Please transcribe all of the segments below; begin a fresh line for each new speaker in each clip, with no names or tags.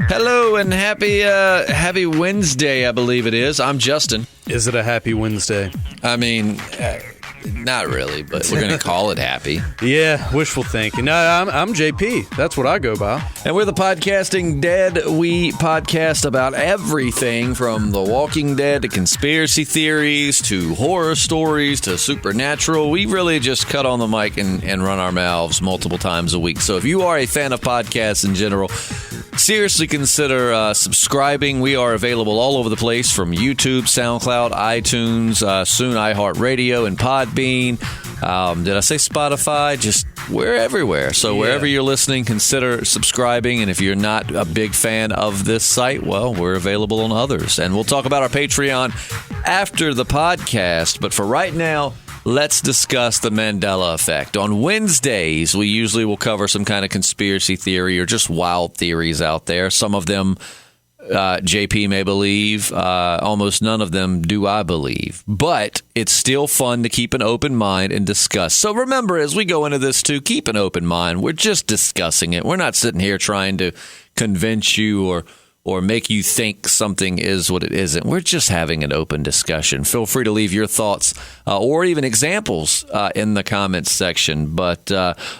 Hello and happy Wednesday, I believe it is. I'm Justin.
Is it a happy Wednesday?
I mean, not really, but we're going to call it happy.
Yeah, wishful thinking. No, I'm JP. That's what I go by.
And we're the Podcasting Dead. We podcast about everything from The Walking Dead to conspiracy theories to horror stories to supernatural. We really just cut on the mic and run our mouths multiple times a week. So if you are a fan of podcasts in general, seriously consider subscribing. We are available all over the place from YouTube, SoundCloud, iTunes, soon iHeartRadio and Podbean. Did I say Spotify? Just we're everywhere. So wherever you're listening, consider subscribing. And if you're not a big fan of this site, well, we're available on others. And we'll talk about our Patreon after the podcast. But for right now, let's discuss the Mandela effect. On Wednesdays, we usually will cover some kind of conspiracy theory or just wild theories out there. Some of them JP may believe. Almost none of them do I believe. But it's still fun to keep an open mind and discuss. So remember, as we go into this too, keep an open mind. We're just discussing it. We're not sitting here trying to convince you or make you think something is what it isn't. We're just having an open discussion. Feel free to leave your thoughts or even examples in the comments section. But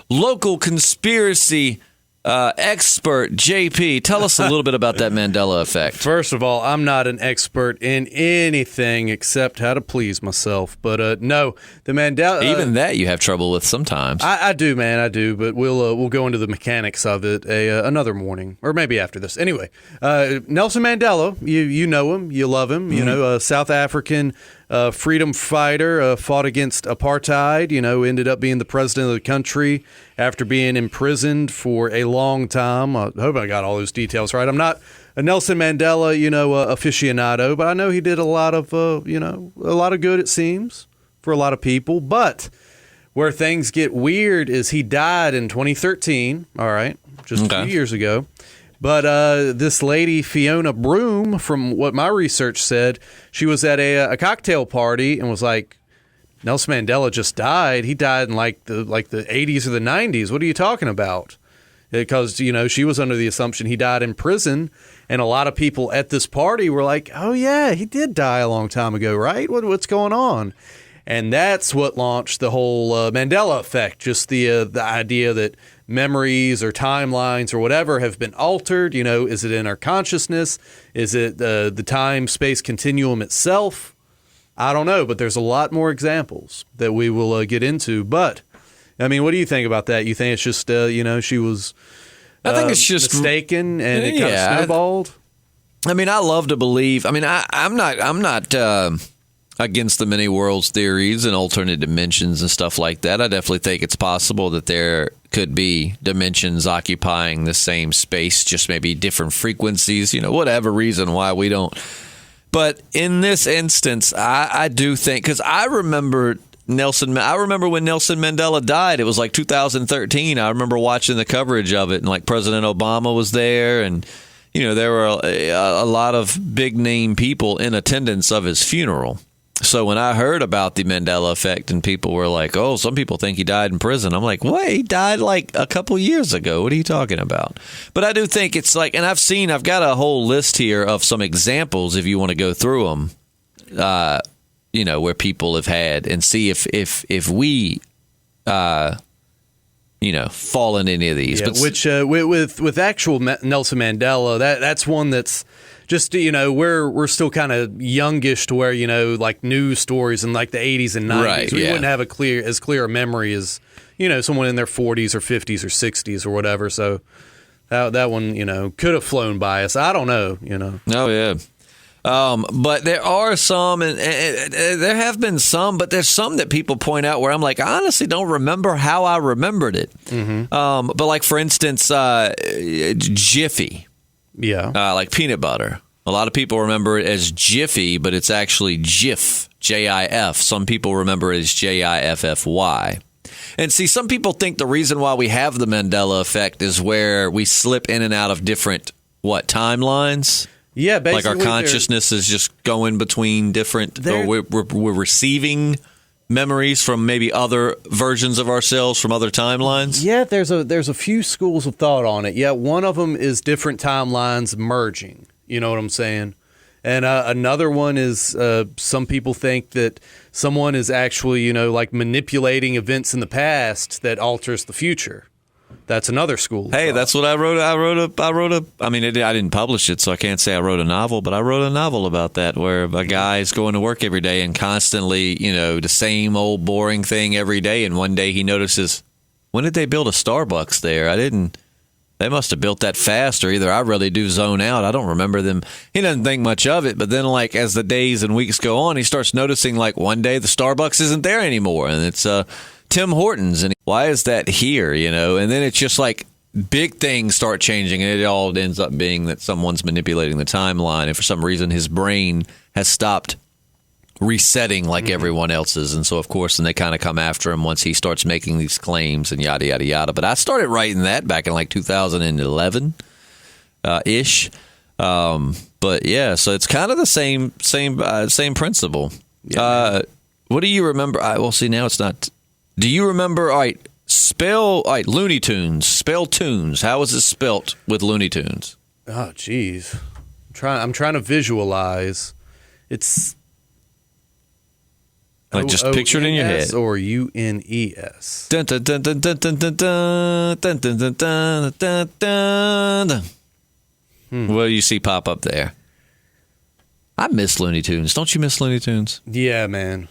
local conspiracy expert JP, tell us a little bit about that Mandela effect.
First of all, I'm not an expert in anything except how to please myself. But no, the Mandela
even that you have trouble with sometimes.
I do, man, I do. But we'll go into the mechanics of it another morning, or maybe after this. Anyway, Nelson Mandela, you know him, you love him. You know, South African freedom fighter, fought against apartheid. You know, ended up being the president of the country after being imprisoned for a long time. I hope I got all those details right. I'm not a Nelson Mandela, aficionado, but I know he did a lot of good, it seems, for a lot of people. But where things get weird is he died in 2013. All right, just a few years ago. But this lady, Fiona Broom, from what my research said, she was at a cocktail party and was like, Nelson Mandela just died. He died in like the 80s or the 90s. What are you talking about? Because, she was under the assumption he died in prison. And a lot of people at this party were like, oh, yeah, he did die a long time ago, right? What's going on? And that's what launched the whole Mandela effect, just the idea that memories or timelines or whatever have been altered. Is it in our consciousness? Is it the time-space continuum itself? I don't know, but there's a lot more examples that we will get into. But, I mean, what do you think about that? You think it's just, she was
I think it's just
mistaken and it kind of snowballed?
I mean, I love to believe. I mean, I'm not against the many worlds theories and alternate dimensions and stuff like that. I definitely think it's possible that there could be dimensions occupying the same space, just maybe different frequencies, whatever reason why we don't. But in this instance, I do think, because I remember when Nelson Mandela died. It was like 2013. I remember watching the coverage of it, and like President Obama was there, and there were a lot of big name people in attendance of his funeral. So when I heard about the Mandela effect and people were like, oh, some people think he died in prison, I'm like, wait, he died like a couple years ago. What are you talking about? But I do think it's like, and I've got a whole list here of some examples if you want to go through them, where people have had and see if we, fall in any of these.
Yeah, but which with actual Nelson Mandela, that's one that's just, we're still kind of youngish to where, like news stories in like the 80s and 90s.
Right,
we wouldn't have as clear a memory as, someone in their 40s or 50s or 60s or whatever. So that one, could have flown by us. I don't know,
Oh, yeah. But there are some, and there have been some, but there's some that people point out where I'm like, I honestly don't remember how I remembered it. Mm-hmm. But like, for instance, Jiffy. Yeah. Like peanut butter. A lot of people remember it as Jiffy, but it's actually Jif, J-I-F. Some people remember it as J-I-F-F-Y. And see, some people think the reason why we have the Mandela effect is where we slip in and out of different, timelines?
Yeah, basically.
Like our consciousness is just going between different, or we're receiving memories from maybe other versions of ourselves from other timelines?
Yeah, there's a few schools of thought on it. Yeah, one of them is different timelines merging. You know what I'm saying? And another one is some people think that someone is actually, like manipulating events in the past that alters the future. That's another school.
Hey, that's what I wrote. I mean, I didn't publish it, so I can't say I wrote a novel, but I wrote a novel about that, where a guy is going to work every day and constantly, the same old boring thing every day. And one day he notices, when did they build a Starbucks there? They must have built that fast, or either I really do zone out. I don't remember them. He doesn't think much of it, but then as the days and weeks go on, he starts noticing one day the Starbucks isn't there anymore, and it's Tim Hortons, and why is that here? And then it's just big things start changing, and it all ends up being that someone's manipulating the timeline, and for some reason his brain has stopped resetting like everyone else's, and so of course then they kind of come after him once he starts making these claims and yada yada yada. But I started writing that back in 2011 ish. But yeah, so it's kind of the same principle. Yeah, what do you remember? Well, see, now it's not. Do you remember? All right, Looney Tunes. Spell tunes. How is it spelt with Looney Tunes?
Oh, geez. I'm trying to visualize. It's
just picture it in your head.
Or UNES.
Dun, dun, dun, dun, dun, dun, dun, dun, dun, dun, dun, dun, dun. What do you see pop up there? I miss Looney Tunes. Don't you miss Looney Tunes?
Yeah, man.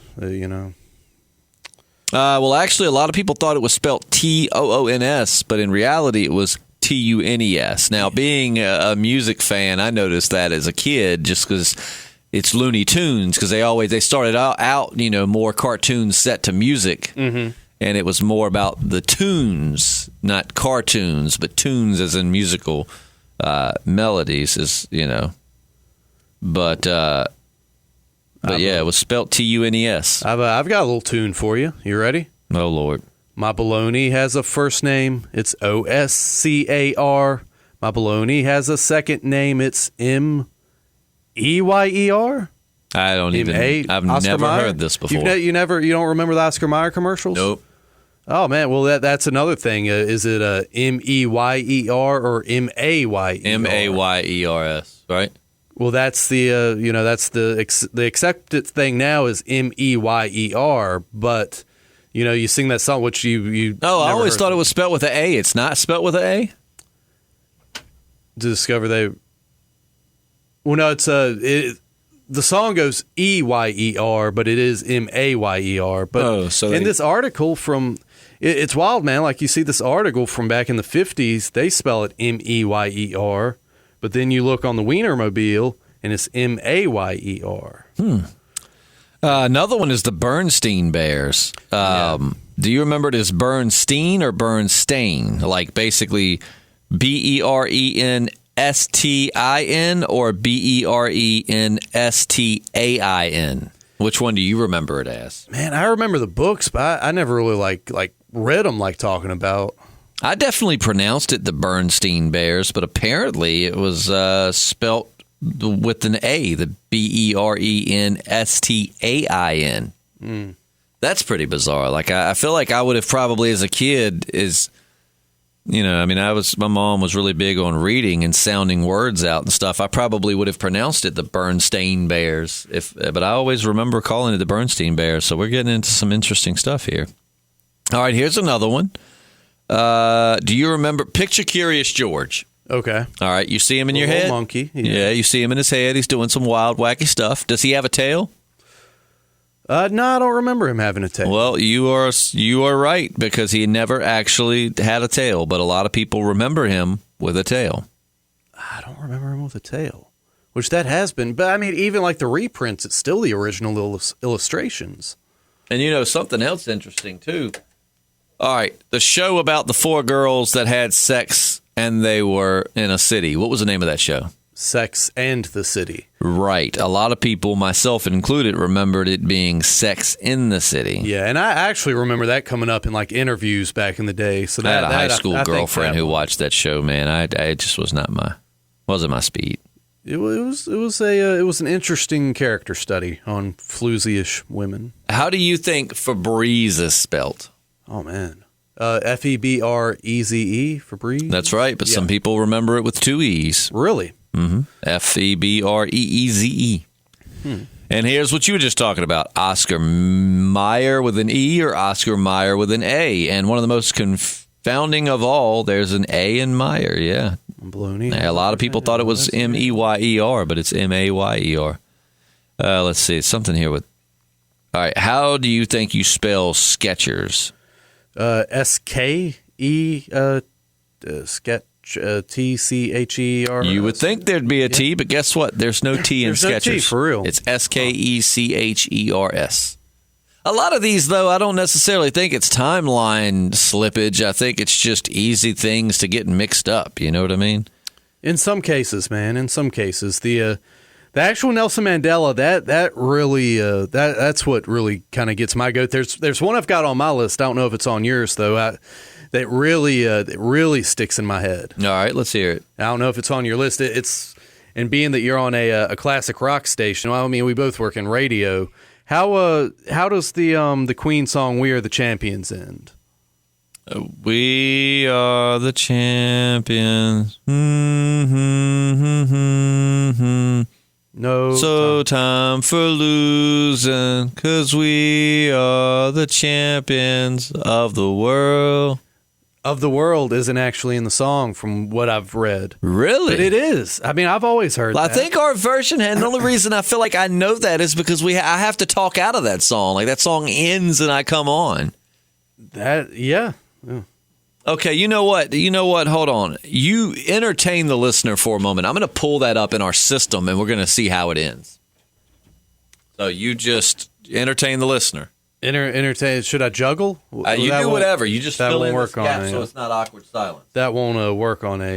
Well, actually, a lot of people thought it was spelled TOONS, but in reality, it was TUNES. Now, being a music fan, I noticed that as a kid, just because it's Looney Tunes, because they started out more cartoons set to music, and it was more about the tunes, not cartoons, but tunes as in musical melodies, But yeah, it was spelt TUNES.
I've got a little tune for you. You ready?
Oh, Lord.
My baloney has a first name. It's OSCAR. My baloney has a second name. It's MEYER.
I don't even. I've never heard this before.
You don't remember the Oscar Mayer commercials?
Nope.
Oh man, well that's another thing. Is it a MEYER or MAYER?
MAYERS, right?
Well, that's that's the accepted thing now is MEYER, but you sing that song, which you.
Oh, I always thought it was spelled with an A. It's not spelled with an A.
To discover they. Well, no, it's the song goes EYER, but it is MAYER. But this article from. It's wild, man. Like you see this article from back in the 50s, they spell it MEYER, but then you look on the Wienermobile and it's MAYER.
Another one is the Bernstein Bears. Do you remember it as Bernstein or Bernstein? Like basically BERENSTIN or BERENSTAIN? Which one do you remember it as?
Man, I remember the books, but I never really like read them like talking about.
I definitely pronounced it the Bernstein Bears, but apparently it was spelt with an A, the BERENSTAIN. That's pretty bizarre. Like I feel like I would have probably as a kid my mom was really big on reading and sounding words out and stuff. I probably would have pronounced it the Bernstein Bears, but I always remember calling it the Bernstein Bears. So we're getting into some interesting stuff here. All right, here's another one. Do you remember Picture Curious George?
Okay.
All right, you see him in your head?
Monkey.
Yeah, you see him in his head. He's doing some wild, wacky stuff. Does he have a tail?
No, I don't remember him having a tail.
Well, you are right, because he never actually had a tail, but a lot of people remember him with a tail.
I don't remember him with a tail, which that has been. But I mean, even like the reprints, it's still the original illustrations.
And something else interesting too. All right, the show about the 4 girls that had sex and they were in a city. What was the name of that show?
Sex and the City. Right.
A lot of people, myself included, remembered it being Sex in the City.
Yeah, and I actually remember that coming up in like interviews back in the day. So
I had a high school girlfriend who watched that show, man. It just wasn't my speed.
It was an interesting character study on floozy-ish women.
How do you think Febreze is spelt?
Oh man, Febreze, Febreze.
That's right, but some people remember it with 2 E's.
Really?
Mm-hmm. Febreeze. And here's what you were just talking about: Oscar Mayer with an E or Oscar Mayer with an A. And one of the most confounding of all, there's an A in Mayer. Yeah.
Baloney.
A lot of people thought it was Meyer, but it's Mayer. Let's see. Something here with... All right. How do you think you spell Skechers?
S-K-E, sketch, T-C-H-E-R.
You would think there'd be a T, but guess what? There's no T in
There's
Skechers.
no T, for real.
It's Skechers. A lot of these, though, I don't necessarily think it's timeline slippage. I think it's just easy things to get mixed up. You know what I mean?
In some cases, man. In some cases, the actual Nelson Mandela, that really that's what really kind of gets my goat. There's one I've got on my list. I don't know if it's on yours though. That really sticks in my head.
All right, let's hear it.
I don't know if it's on your list. It's and being that you're on a classic rock station. Well, I mean, we both work in radio. How does the Queen song "We Are the Champions" end?
We are the champions.
No.
So time for losing, 'cause we are the champions of the world.
Of the world isn't actually in the song from what I've read.
Really?
But it is. I mean, I've always heard that.
I think our version, and the only reason I feel like I know that is because I have to talk out of that song. Like that song ends and I come on.
Yeah.
Okay, you know what? Hold on. You entertain the listener for a moment. I'm going to pull that up in our system, and we're going to see how it ends. So you just entertain the listener.
Entertain. Should I juggle?
You do whatever. You just fill in this gap so it's not awkward silence.
That won't work on a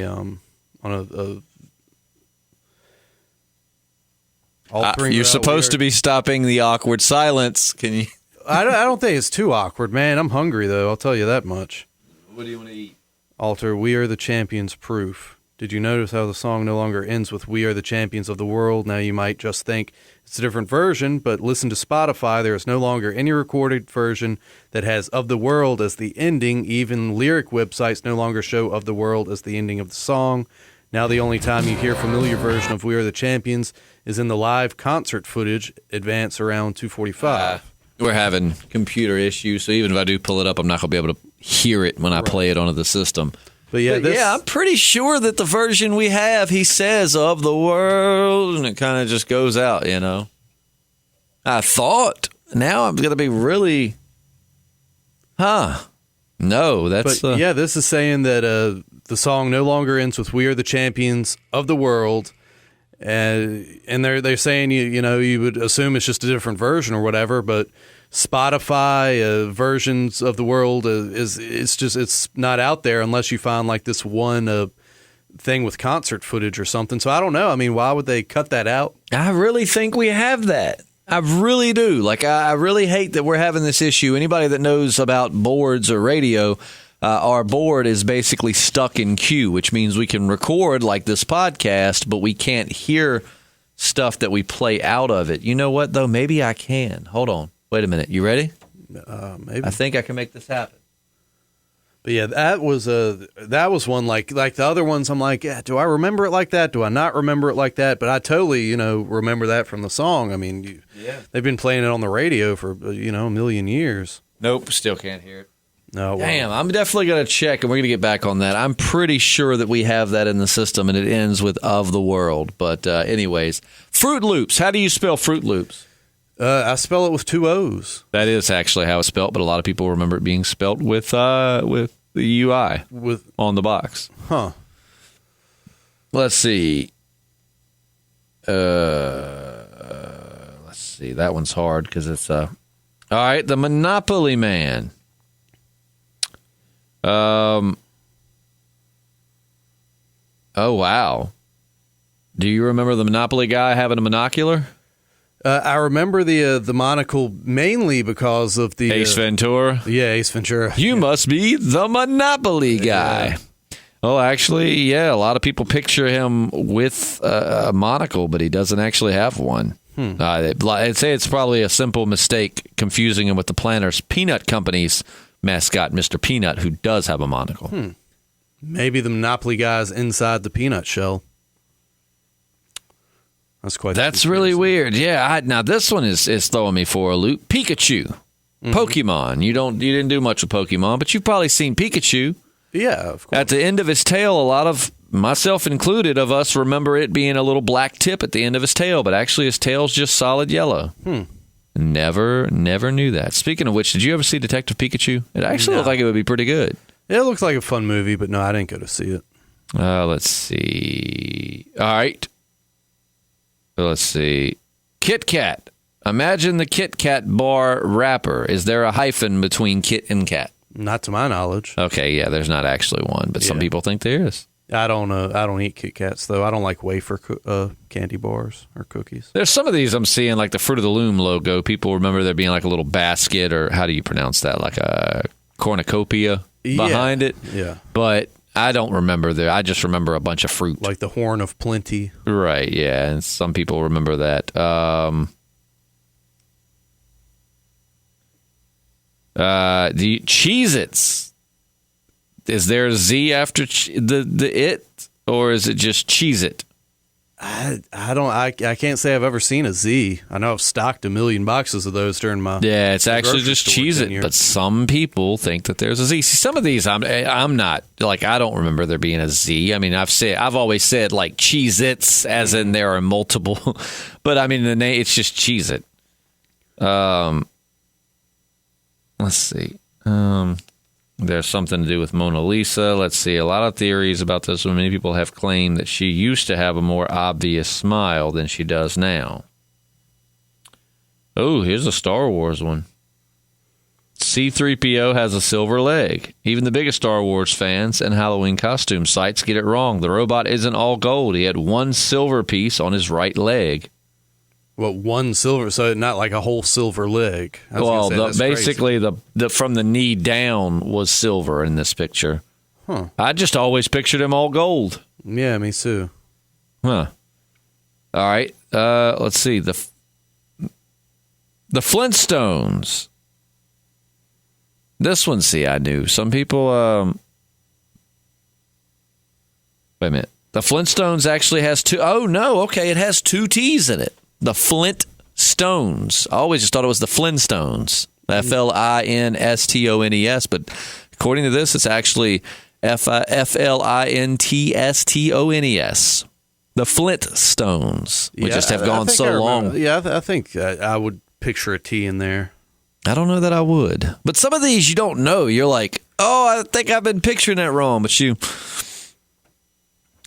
You're supposed to be stopping the awkward silence. Can you?
I don't think it's too awkward, man. I'm hungry though. I'll tell you that much.
What do you want to eat?
Alter, "We Are the Champions" proof. Did you notice how the song no longer ends with "We are the champions of the world"? Now you might just think it's a different version, but listen to Spotify. There is no longer any recorded version that has "of the world" as the ending. Even lyric websites no longer show "of the world" as the ending of the song. Now the only time you hear familiar version of "We Are the Champions" is in the live concert footage, advance around 2:45.
We're having computer issues, so even if I do pull it up, I'm not going to be able to hear it when I play it onto the system.
But yeah,
I'm pretty sure that the version we have, he says "of the world," and it kind of just goes out, you know. I thought. Now I'm going to be really... No, that's...
But this is saying that the song no longer ends with "We are the champions of the world." And they're saying you would assume it's just a different version or whatever, but Spotify versions of the world it's not out there unless you find like this one thing with concert footage or something. So I don't know. I mean, why would they cut that out?
I really think we have that. I really do. Like, I really hate that we're having this issue. Anybody that knows about boards or radio, our board is basically stuck in queue, which means we can record like this podcast, but we can't hear stuff that we play out of it. You know what, though? Maybe I can. Hold on. Wait a minute. You ready?
Maybe.
I think I can make this happen.
But yeah, that was one like the other ones. I'm like, yeah, do I remember it like that? Do I not remember it like that? But I totally, remember that from the song. I mean, they've been playing it on the radio for a million years.
Nope, still can't hear it.
No.
Damn, I'm definitely going to check, and we're going to get back on that. I'm pretty sure that we have that in the system, and it ends with "of the world." But anyways, Fruit Loops. How do you spell Fruit Loops?
I spell it with 2 O's.
That is actually how it's spelled, but a lot of people remember it being spelled with the UI on the box.
Huh.
Let's see. Let's see. That one's hard because it's all right. The Monopoly Man. Oh wow. Do you remember the Monopoly guy having a monocular?
I remember the monocle mainly because of the
Ace Ventura.
Yeah, Ace Ventura.
You must be the Monopoly guy. Oh, actually, yeah, a lot of people picture him with a monocle, but he doesn't actually have one. I'd say it's probably a simple mistake confusing him with the Planters Peanut Company's mascot, Mr. Peanut, who does have a monocle.
Maybe the Monopoly guy's inside the peanut shell. That's
really weird. Yeah, now this one is throwing me for a loop. Pikachu, Pokemon. You didn't do much with Pokemon, but you've probably seen Pikachu.
Yeah, of course.
At the end of his tail, a lot of, myself included, of us remember it being a little black tip at the end of his tail, but actually his tail's just solid yellow. Never knew that. Speaking of which, did you ever see Detective Pikachu? It actually looked like it would be pretty good.
It looks like a fun movie, but no, I didn't go to see it.
Let's see. All right. Let's see. Kit Kat. Imagine the Kit Kat bar wrapper. Is there a hyphen between Kit and Kat?
Not to my knowledge.
Okay, yeah, there's not actually one, but some people think there is.
I don't eat Kit Kats, though. I don't like wafer candy bars or cookies.
There's some of these I'm seeing, like the Fruit of the Loom logo. People remember there being like a little basket, or how do you pronounce that? Like a cornucopia behind it.
Yeah.
But I don't remember there. I just remember a bunch of fruit.
Like the Horn of Plenty.
Right, yeah. And some people remember that. The Cheez-Its. Is there a Z after the it, or is it just Cheez-It?
I can't say I've ever seen a Z. I know I've stocked 1 million boxes of those during my
it's actually just Cheez-It, but some people think that there's a Z. See, some of these I'm not, like, I don't remember there being a Z. I mean, I've always said like Cheez-Its, as in there are multiple, but I mean the name, it's just Cheez-It. Let's see. There's something to do with Mona Lisa. Let's see. A lot of theories about this one. Many people have claimed that she used to have a more obvious smile than she does now. Oh, here's a Star Wars one. C-3PO has a silver leg. Even the biggest Star Wars fans and Halloween costume sites get it wrong. The robot isn't all gold. He had one silver piece on his right leg.
Well, one silver, so not like a whole silver leg.
Well, basically, the from the knee down was silver in this picture. I just always pictured him all gold.
Yeah, me too.
All right. Let's see. The Flintstones. This one, see, I knew. Some people... Wait a minute. The Flintstones actually has two... Oh, no. Okay, it has two T's in it. The Flintstones. I always just thought it was the Flintstones. F-L-I-N-S-T-O-N-E-S. But according to this, it's actually F-L-I-N-T-S-T-O-N-E-S. The Flintstones. We just have gone so long.
Yeah, I think I would picture a T in there.
I don't know that I would. But some of these you don't know. You're like, oh, I think I've been picturing that wrong. But you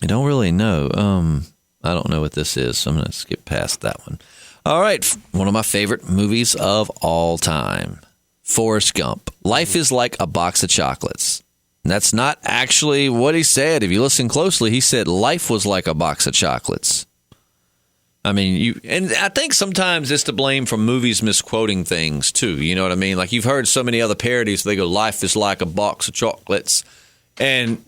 don't really know. I don't know what this is, so I'm going to skip past that one. All right, one of my favorite movies of all time, Forrest Gump. Life is like a box of chocolates. And that's not actually what he said. If you listen closely, he said life was like a box of chocolates. I mean, and I think sometimes it's to blame for movies misquoting things, too. You know what I mean? Like, you've heard so many other parodies, they go, life is like a box of chocolates. And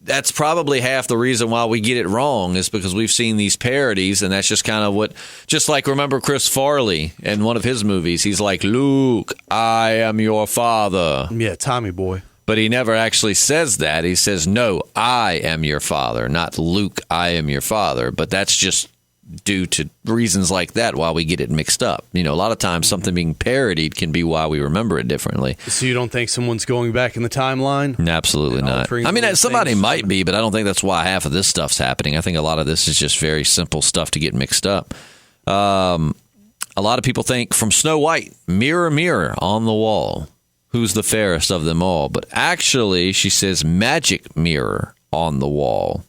that's probably half the reason why we get it wrong, is because we've seen these parodies, and that's just kind of what, just like, remember Chris Farley in one of his movies, he's like, Luke, I am your father.
Yeah, Tommy Boy.
But he never actually says that. He says, no, I am your father, not Luke, I am your father. But that's just due to reasons like that why we get it mixed up. You know, a lot of times something being parodied can be why we remember it differently.
So you don't think someone's going back in the timeline?
Absolutely not. I mean, somebody might be, but I don't think that's why half of this stuff's happening. I think a lot of this is just very simple stuff to get mixed up. A lot of people think from Snow White, mirror, mirror on the wall, who's the fairest of them all? But actually, she says magic mirror on the wall.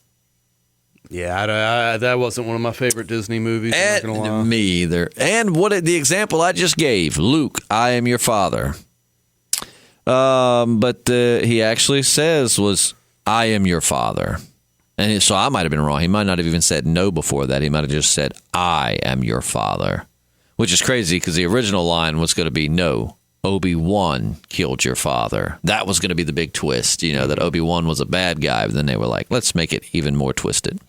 Yeah, that wasn't one of my favorite Disney movies. I'm not gonna lie.
Me either. And the example I just gave, Luke, I am your father. But he actually says was, I am your father. And so I might have been wrong. He might not have even said no before that. He might have just said, I am your father. Which is crazy because the original line was going to be, no, Obi-Wan killed your father. That was going to be the big twist, that Obi-Wan was a bad guy. But then they were like, let's make it even more twisted.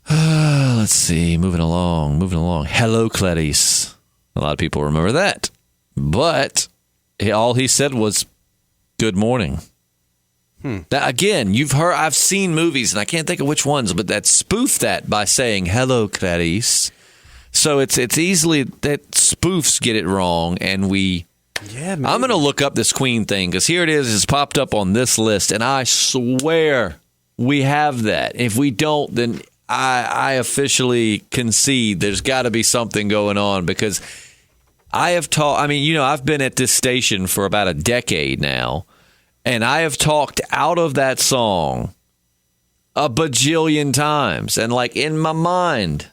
Let's see. Moving along. Hello, Clarice. A lot of people remember that. But all he said was, good morning. That, again, you've heard, I've seen movies, and I can't think of which ones, but that spoof that by saying, hello, Clarice. So it's easily that spoofs get it wrong, and I'm going to look up this Queen thing, because here it is. It's popped up on this list, and I swear we have that. If we don't, then I officially concede there's got to be something going on, because I've been at this station for about a decade now, and I have talked out of that song a bajillion times. And like in my mind,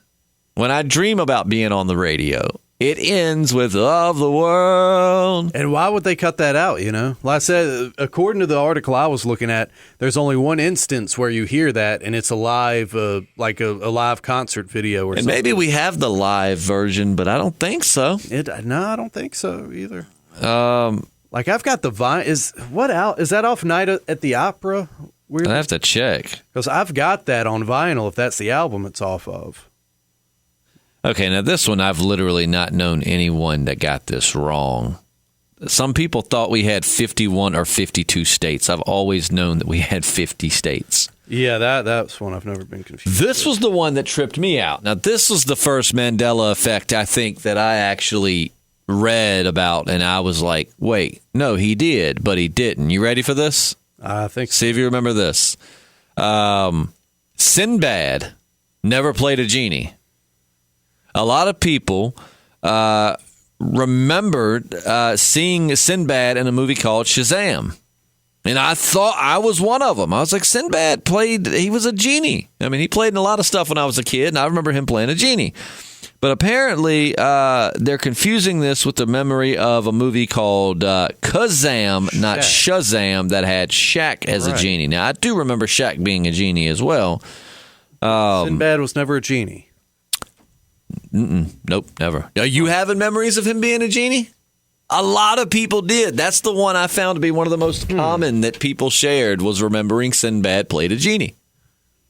when I dream about being on the radio, it ends with "of the world."
And why would they cut that out, Like I said, according to the article I was looking at, there's only one instance where you hear that, and it's a live, like a live concert video or something.
And maybe we have the live version, but I don't think so.
No, I don't think so either. Like I've got the Vine. Is that off Night at the Opera?
I have to check.
Because I've got that on vinyl if that's the album it's off of.
Okay, now this one, I've literally not known anyone that got this wrong. Some people thought we had 51 or 52 states. I've always known that we had 50 states.
Yeah, that's one I've never been confused
This
with.
was the one that tripped me out. Now, this was the first Mandela effect, I think, that I actually read about, and I was like, wait, no, he did, but he didn't. You ready for this?
I think so.
See if you remember this. Sinbad never played a genie. A lot of people remembered seeing Sinbad in a movie called Shazam. And I thought I was one of them. I was like, Sinbad he was a genie. I mean, he played in a lot of stuff when I was a kid, and I remember him playing a genie. But apparently, they're confusing this with the memory of a movie called Kazam, not Shazam, that had Shaq as a genie. Now, I do remember Shaq being a genie as well.
Sinbad was never a genie.
Nope, never. Are you having memories of him being a genie? A lot of people did. That's the one I found to be one of the most common that people shared, was remembering Sinbad played a genie.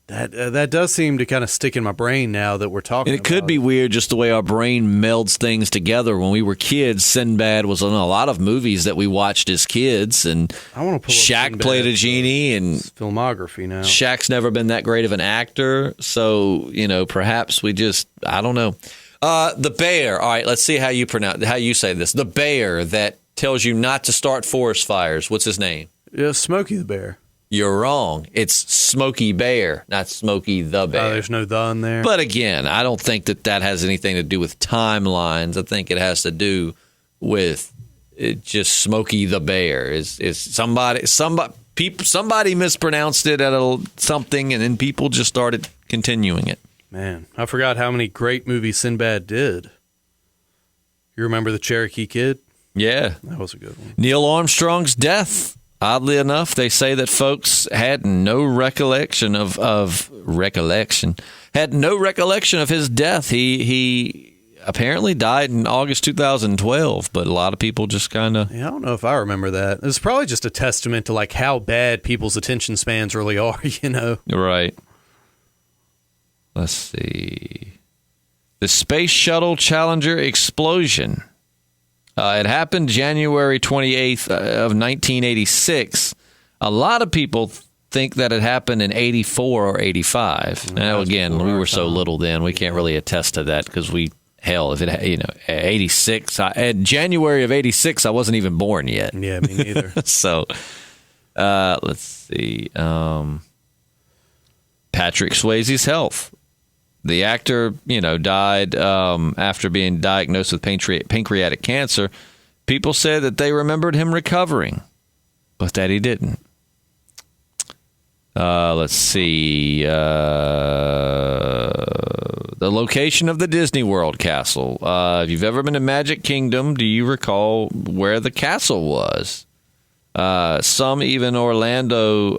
That does seem to kind of stick in my brain now that we're talking about it.
It could be weird just the way our brain melds things together. When we were kids, Sinbad was in a lot of movies that we watched as kids, and Shaq played a genie, and
filmography now.
Shaq's never been that great of an actor, so perhaps we just, I don't know. The bear. All right, let's see how you say this. The bear that tells you not to start forest fires. What's his name?
Yeah, Smokey the Bear.
You're wrong. It's Smokey Bear, not Smokey the Bear.
Oh, there's no "the" in there.
But again, I don't think that has anything to do with timelines. I think it has to do with just Smokey the Bear. Is somebody mispronounced it at something, and then people just started continuing it.
Man, I forgot how many great movies Sinbad did. You remember The Cherokee Kid?
Yeah.
That was a good one. Neil
Armstrong's death. Oddly enough, they say that folks had no recollection of his death. He apparently died in August 2012, but a lot of people just kind of...
Yeah, I don't know if I remember that. It's probably just a testament to like how bad people's attention spans really are,
Right. Let's see. The Space Shuttle Challenger explosion. It happened January 28th of 1986. A lot of people think that it happened in 84 or 85. Now, again, we were so little then, we can't really attest to that because if it 86, January of 86, I wasn't even born yet.
Yeah, me neither.
So, let's see. Patrick Swayze's health. The actor, died after being diagnosed with pancreatic cancer. People said that they remembered him recovering, but that he didn't. Let's see. The location of the Disney World castle. If you've ever been to Magic Kingdom, do you recall where the castle was? Some even one Orlando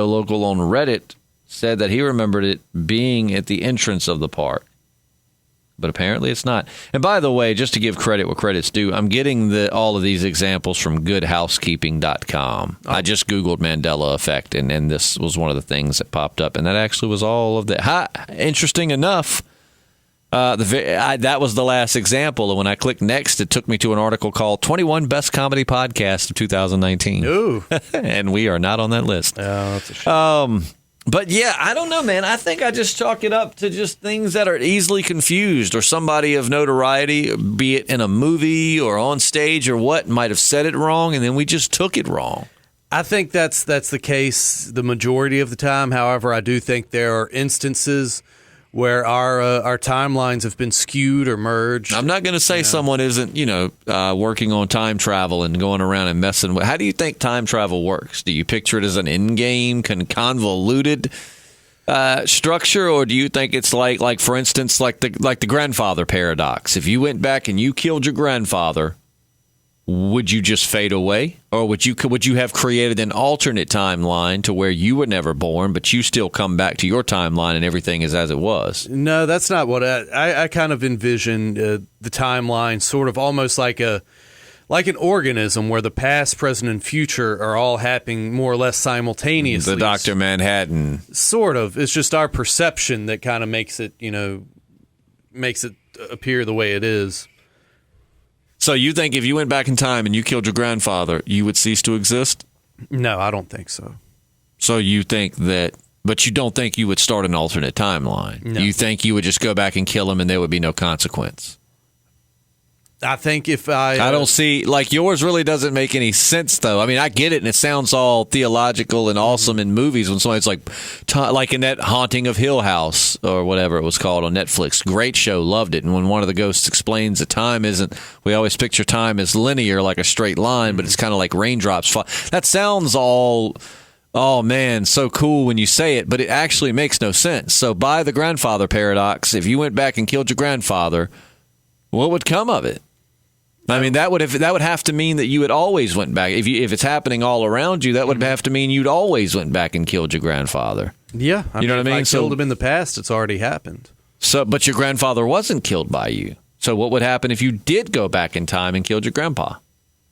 local on Reddit said that he remembered it being at the entrance of the park. But apparently it's not. And by the way, just to give credit where credit's due, I'm getting all of these examples from goodhousekeeping.com. I just Googled Mandela effect, and this was one of the things that popped up. And that actually was all of that. Interesting enough, that was the last example. And when I clicked next, it took me to an article called 21 Best Comedy Podcasts of 2019.
Ooh.
And we are not on that list.
Oh, that's a shame.
But yeah, I don't know, man. I think I just chalk it up to just things that are easily confused, or somebody of notoriety, be it in a movie or on stage or what, might have said it wrong, and then we just took it wrong.
I think that's the case the majority of the time. However, I do think there are instances where our timelines have been skewed or merged.
I'm not going to say someone isn't, working on time travel and going around and messing with. How do you think time travel works? Do you picture it as an in-game, convoluted structure, or do you think it's like for instance, like the grandfather paradox? If you went back and you killed your grandfather, would you just fade away, or would you have created an alternate timeline to where you were never born, but you still come back to your timeline and everything is as it was?
No, that's not what I kind of envision the timeline sort of almost like an organism where the past, present, and future are all happening more or less simultaneously.
The Dr. Manhattan.
Sort of. It's just our perception that kind of makes it appear the way it is.
So you think if you went back in time and you killed your grandfather, you would cease to exist?
No, I don't think so.
So you think that, but you don't think you would start an alternate timeline?
No.
You think you would just go back and kill him and there would be no consequence?
I think if I
don't see, like, yours really doesn't make any sense, though. I mean, I get it, and it sounds all theological and awesome in movies when somebody's like in that Haunting of Hill House or whatever it was called on Netflix. Great show, loved it. And when one of the ghosts explains that time isn't, we always picture time as linear, like a straight line, but it's kind of like raindrops. That sounds all, oh man, so cool when you say it, but it actually makes no sense. So by the grandfather paradox, if you went back and killed your grandfather, what would come of it? I mean, that would have to mean that you had always went back. If it's happening all around you, that would have to mean you'd always went back and killed your grandfather.
Yeah,
you know what I mean.
If I killed him in the past, it's already happened.
So, but your grandfather wasn't killed by you. So, what would happen if you did go back in time and killed your grandpa?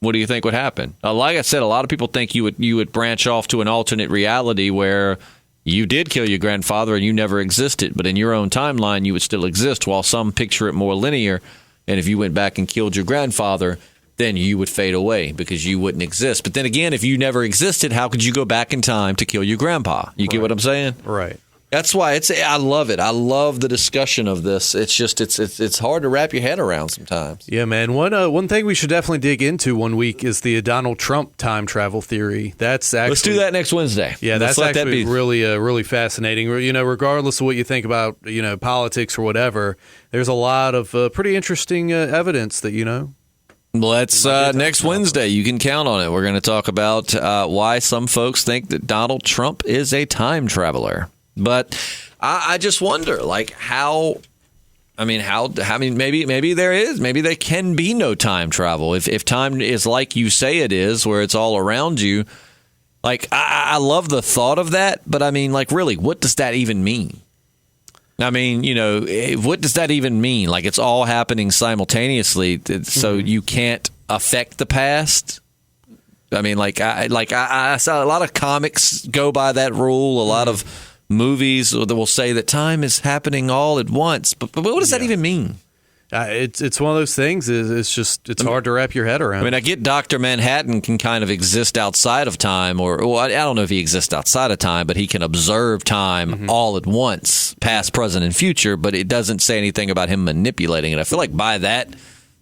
What do you think would happen? Like I said, a lot of people think you would branch off to an alternate reality where you did kill your grandfather and you never existed, but in your own timeline, you would still exist. While some picture it more linear. And if you went back and killed your grandfather, then you would fade away because you wouldn't exist. But then again, if you never existed, how could you go back in time to kill your grandpa? You get what I'm saying?
Right.
That's why I love it. I love the discussion of this. It's just it's hard to wrap your head around sometimes.
Yeah, man. One thing we should definitely dig into one week is the Donald Trump time travel theory. That's actually,
let's do that next Wednesday.
Yeah, that's actually really fascinating. Regardless of what you think about politics or whatever, there's a lot of pretty interesting evidence that
Let's next Wednesday. You can count on it. We're going to talk about why some folks think that Donald Trump is a time traveler. But I just wonder, like, maybe there is. Maybe there can be no time travel. If time is like you say it is, where it's all around you, like, I love the thought of that. But, I mean, like, really, what does that even mean? I mean, what does that even mean? Like, it's all happening simultaneously, so you can't affect the past? I mean, I saw a lot of comics go by that rule, a lot of movies that will say that time is happening all at once, but what does that even mean?
It's one of those things. It's hard to wrap your head around.
I mean, I get Dr. Manhattan can kind of exist outside of time, or I don't know if he exists outside of time, but he can observe time all at once, past, present, and future. But it doesn't say anything about him manipulating it. I feel like by that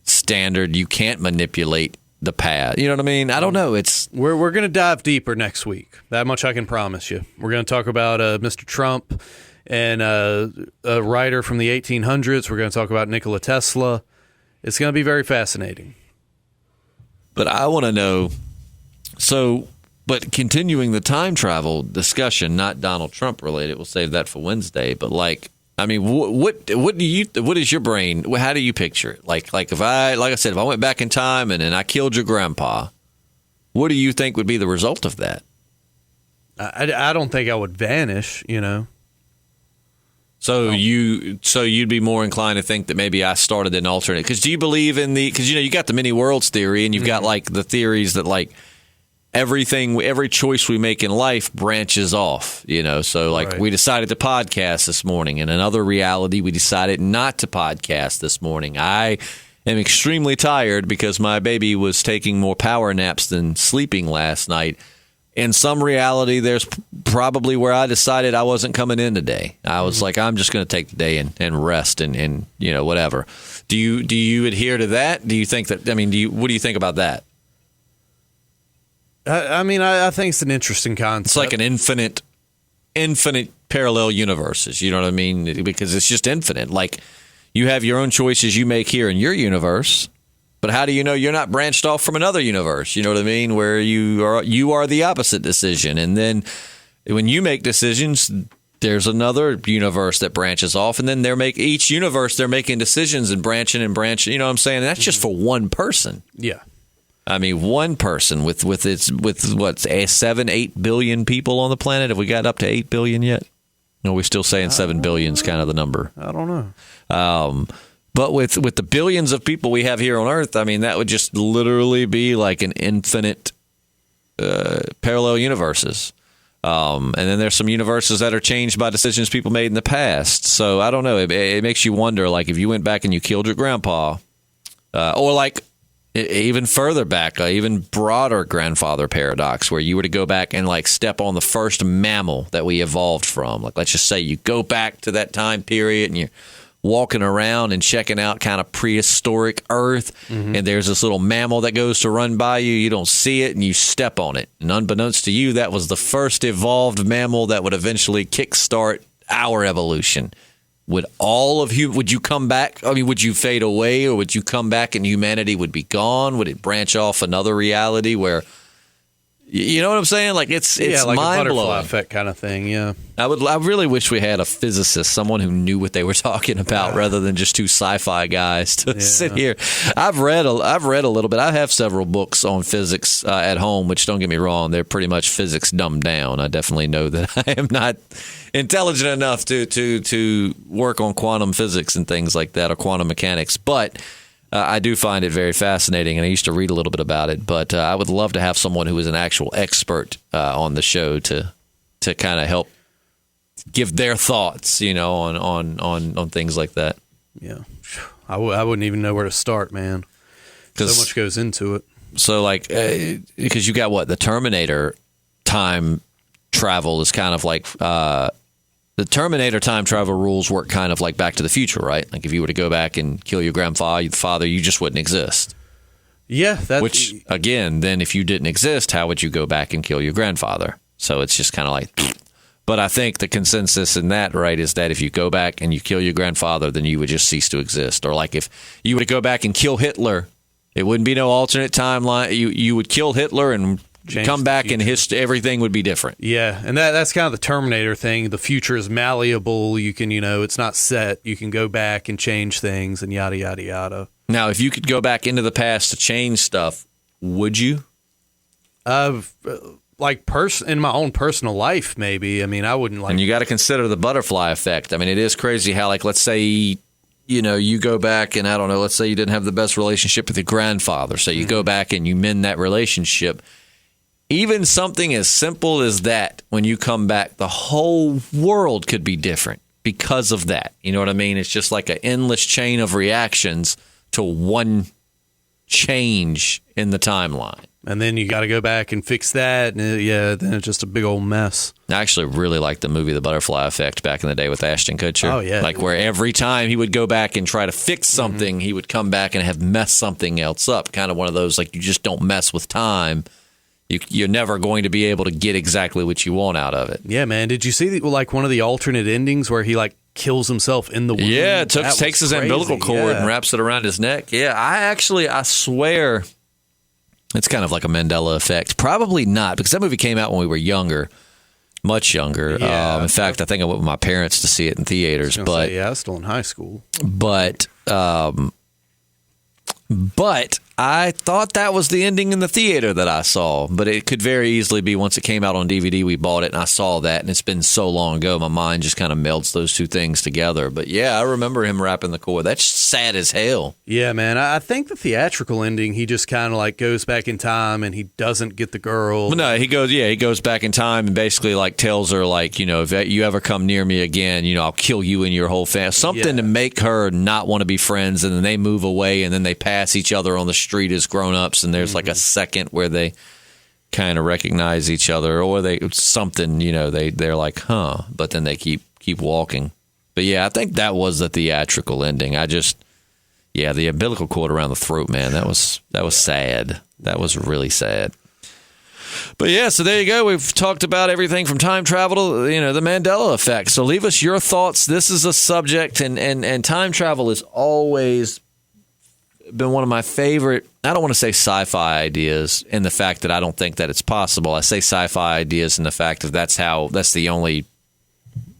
standard, you can't manipulate the past. You know what I mean? I don't know.
We're going to dive deeper next week. That much I can promise you. We're going to talk about Mr. Trump and a writer from the 1800s. We're going to talk about Nikola Tesla. It's going to be very fascinating.
But I want to know. But continuing the time travel discussion, not Donald Trump related. We'll save that for Wednesday. But I mean, what is your brain? How do you picture it? Like if I went back in time and I killed your grandpa, what do you think would be the result of that?
I don't think I would vanish,
So you'd be more inclined to think that maybe I started an alternate. Because do you believe in because you got the many worlds theory, and you've got like the theories that like every choice we make in life branches off, So like we decided to podcast this morning. In another reality, we decided not to podcast this morning. I am extremely tired because my baby was taking more power naps than sleeping last night. In some reality, there's probably where I decided I wasn't coming in today. I was like, I'm just going to take the day and rest and whatever. Do you adhere to that? Do you think that? I mean, what do you think about that?
I think it's an interesting concept.
It's like an infinite parallel universes. You know what I mean? Because it's just infinite. Like you have your own choices you make here in your universe. But how do you know you're not branched off from another universe? You know what I mean? Where you are the opposite decision. And then when you make decisions, there's another universe that branches off. And then each universe, they're making decisions and branching. You know what I'm saying? And that's just for one person.
Yeah.
I mean, one person with 7-8 billion people on the planet. Have we got up to 8 billion yet? No, we're still saying 7 billion is kind of the number.
I don't know.
But with the billions of people we have here on Earth, I mean, that would just literally be like an infinite parallel universes. And then there's some universes that are changed by decisions people made in the past. So I don't know. It makes you wonder, like, if you went back and you killed your grandpa, or like even further back, even broader grandfather paradox, where you were to go back and like step on the first mammal that we evolved from. Like, let's just say you go back to that time period and you're walking around and checking out kind of prehistoric Earth, and there's this little mammal that goes to run by you. You don't see it, and you step on it. And unbeknownst to you, that was the first evolved mammal that would eventually kickstart our evolution. Would would you come back? I mean, would you fade away, or would you come back and humanity would be gone? Would it branch off another reality where, you know what I'm saying? Like it's
like
mind
a butterfly
blowing
effect kind of thing. Yeah,
I really wish we had a physicist, someone who knew what they were talking about, rather than just two sci-fi guys to sit here. I've read a little bit. I have several books on physics at home, which, don't get me wrong, they're pretty much physics dumbed down. I definitely know that I am not intelligent enough to work on quantum physics and things like that, or quantum mechanics, but I do find it very fascinating, and I used to read a little bit about it. But I would love to have someone who is an actual expert on the show to kind of help give their thoughts, on things like that.
Yeah, I wouldn't even know where to start, man. So much goes into it.
So, like, because you got the Terminator time travel is kind of like. The Terminator time travel rules work kind of like Back to the Future, right? Like if you were to go back and kill your grandfather, you just wouldn't exist.
Yeah.
Which, again, then if you didn't exist, how would you go back and kill your grandfather? So it's just kind of like... But I think the consensus in that, right, is that if you go back and you kill your grandfather, then you would just cease to exist. Or like if you were to go back and kill Hitler, it wouldn't be no alternate timeline. You would kill Hitler and... come back and everything would be different.
Yeah, and that's kind of the Terminator thing. The future is malleable. You can, it's not set. You can go back and change things and yada, yada, yada.
Now, if you could go back into the past to change stuff, would you?
In my own personal life, maybe. I mean, I wouldn't like...
And you got to consider the butterfly effect. I mean, it is crazy how, like, let's say... you go back and, I don't know, let's say you didn't have the best relationship with your grandfather. So you go back and you mend that relationship. Even something as simple as that, when you come back, the whole world could be different because of that. You know what I mean? It's just like an endless chain of reactions to one change in the timeline.
And then you got to go back and fix that. And then it's just a big old mess.
I actually really liked the movie The Butterfly Effect back in the day with Ashton Kutcher.
Oh, yeah.
Like where every time he would go back and try to fix something, he would come back and have messed something else up. Kind of one of those, like, you just don't mess with time. You're never going to be able to get exactly what you want out of it.
Yeah, man. Did you see one of the alternate endings where he kills himself in the womb?
Yeah, takes his umbilical cord and wraps it around his neck. Yeah, I swear it's kind of like a Mandela effect. Probably not, because that movie came out when we were younger, much younger.
Yeah.
In fact, I think I went with my parents to see it in theaters.
I was still in high school.
But But I thought that was the ending in the theater that I saw. But it could very easily be once it came out on DVD, we bought it, and I saw that, and it's been so long ago, my mind just kind of melts those two things together. But yeah, I remember him rapping the chord. That's sad as hell.
Yeah, man. I think the theatrical ending, he just kind of like goes back in time and he doesn't get the girl.
Well, no, he goes back in time and basically like tells her, like, if you ever come near me again, I'll kill you and your whole family. Something to make her not want to be friends, and then they move away, and then they pass each other on the street as grown-ups, and there's like a second where they kind of recognize each other, or they're like, huh, but then they keep walking. But yeah, I think that was the theatrical ending. The umbilical cord around the throat, man, that was sad. That was really sad. But yeah, so there you go. We've talked about everything from time travel to, the Mandela effect. So leave us your thoughts. This is a subject, and time travel has always been one of my favorite, I don't want to say sci-fi ideas in the fact that I don't think that it's possible. I say sci-fi ideas in the fact that that's the only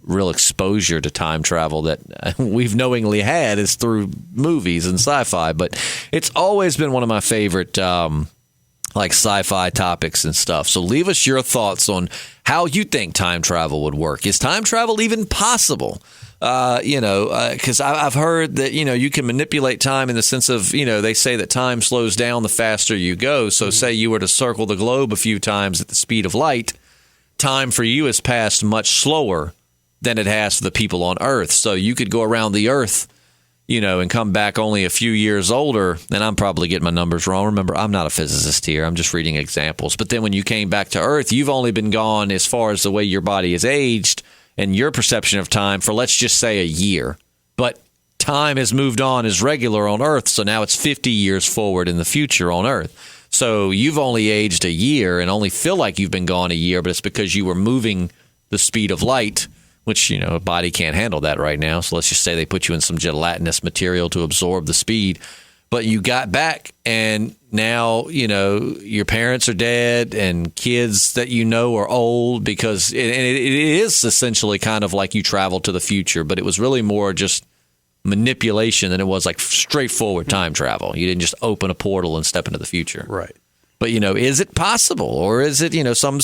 real exposure to time travel that we've knowingly had is through movies and sci-fi. But it's always been one of my favorite like sci-fi topics and stuff. So leave us your thoughts on how you think time travel would work. Is time travel even possible? Because I've heard that, you can manipulate time in the sense of, they say that time slows down the faster you go. So say you were to circle the globe a few times at the speed of light, time for you has passed much slower than it has for the people on Earth. So you could go around the Earth, and come back only a few years older. And I'm probably getting my numbers wrong. Remember, I'm not a physicist here. I'm just reading examples. But then when you came back to Earth, you've only been gone as far as the way your body is aged and your perception of time for, let's just say, a year. But time has moved on as regular on Earth, so now it's 50 years forward in the future on Earth. So you've only aged a year and only feel like you've been gone a year, but it's because you were moving the speed of light, which, a body can't handle that right now. So let's just say they put you in some gelatinous material to absorb the speed. But you got back, and now, your parents are dead and kids that are old, because it is essentially kind of like you traveled to the future, but it was really more just manipulation than it was like straightforward time travel. You didn't just open a portal and step into the future.
Right.
But, is it possible? Or is it, some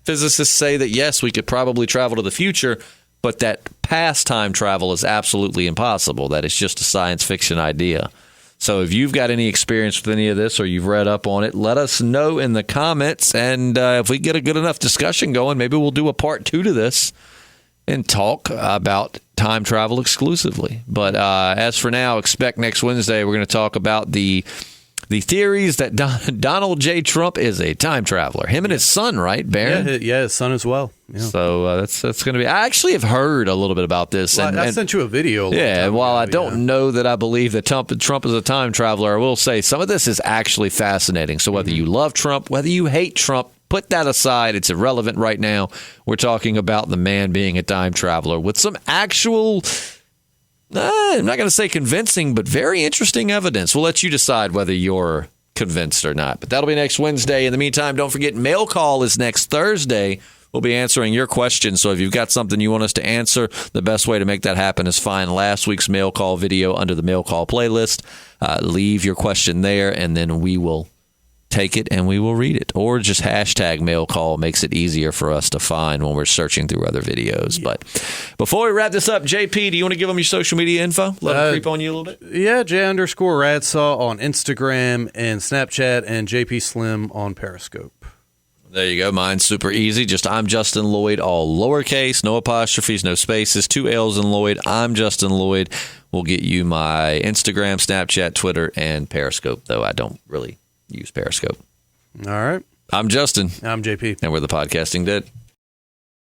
physicists say that, yes, we could probably travel to the future, but that past time travel is absolutely impossible, that it's just a science fiction idea. So if you've got any experience with any of this or you've read up on it, let us know in the comments. And if we get a good enough discussion going, maybe we'll do a part 2 to this and talk about time travel exclusively. But as for now, expect next Wednesday, we're going to talk about the theories that Donald J. Trump is a time traveler. Him and his son, right, Barron?
Yeah, his son as well. Yeah.
So that's going to be... I actually have heard a little bit about this.
Well, I sent you a video.
While I don't know that I believe that Trump is a time traveler, I will say some of this is actually fascinating. So whether you love Trump, whether you hate Trump, put that aside. It's irrelevant right now. We're talking about the man being a time traveler with some actual... I'm not going to say convincing, but very interesting evidence. We'll let you decide whether you're convinced or not. But that'll be next Wednesday. In the meantime, don't forget, Mail Call is next Thursday. We'll be answering your questions. So if you've got something you want us to answer, the best way to make that happen is find last week's Mail Call video under the Mail Call playlist. Leave your question there, and then we will take it and we will read it. Or just hashtag Mail Call makes it easier for us to find when we're searching through other videos. Yeah. But before we wrap this up, JP, do you want to give them your social media info? Let them creep on you a little bit?
Yeah, J_Radsaw on Instagram and Snapchat, and JPSLIM on Periscope.
There you go. Mine's super easy. Just I'm Justin Lloyd, all lowercase, no apostrophes, no spaces, 2 L's in Lloyd. I'm Justin Lloyd. We'll get you my Instagram, Snapchat, Twitter, and Periscope, though I don't really use Periscope.
All right.
I'm Justin.
I'm JP.
And we're the Podcasting Dead.